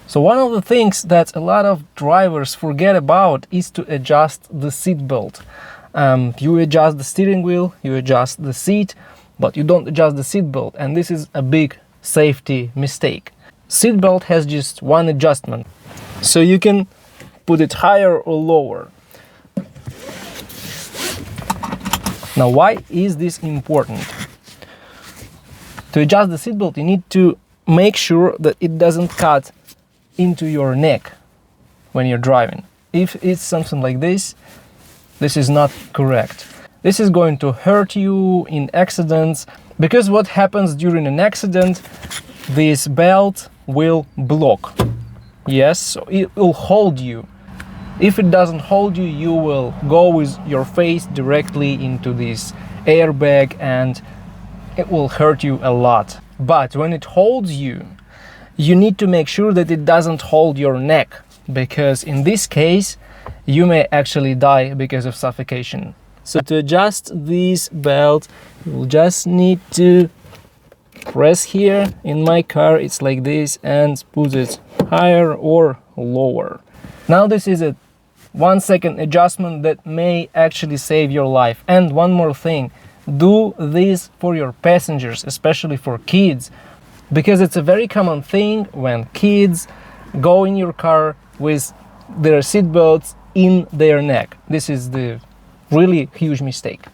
So one of the things that a lot of drivers forget about is to adjust the seat belt. You adjust the steering wheel, you adjust the seat, but you don't adjust the seat belt, and this is a big safety mistake. Seat belt has just one adjustment, so you can put it higher or lower. Now, why is this important? To adjust the seatbelt, you need to make sure that it doesn't cut into your neck when you're driving. If it's something like this is not correct. This is going to hurt you in accidents, because what happens during an accident, this belt will block. Yes, so it will hold you. If it doesn't hold you, you will go with your face directly into this airbag and it will hurt you a lot. But when it holds you, you need to make sure that it doesn't hold your neck, because in this case, you may actually die because of suffocation. So to adjust this belt, you'll just need to press here. In my car, it's like this, and put it higher or lower. Now this is a 1 second adjustment that may actually save your life. And one more thing, do this for your passengers, especially for kids, because it's a very common thing when kids go in your car with their seat belts in their neck. This is the really huge mistake.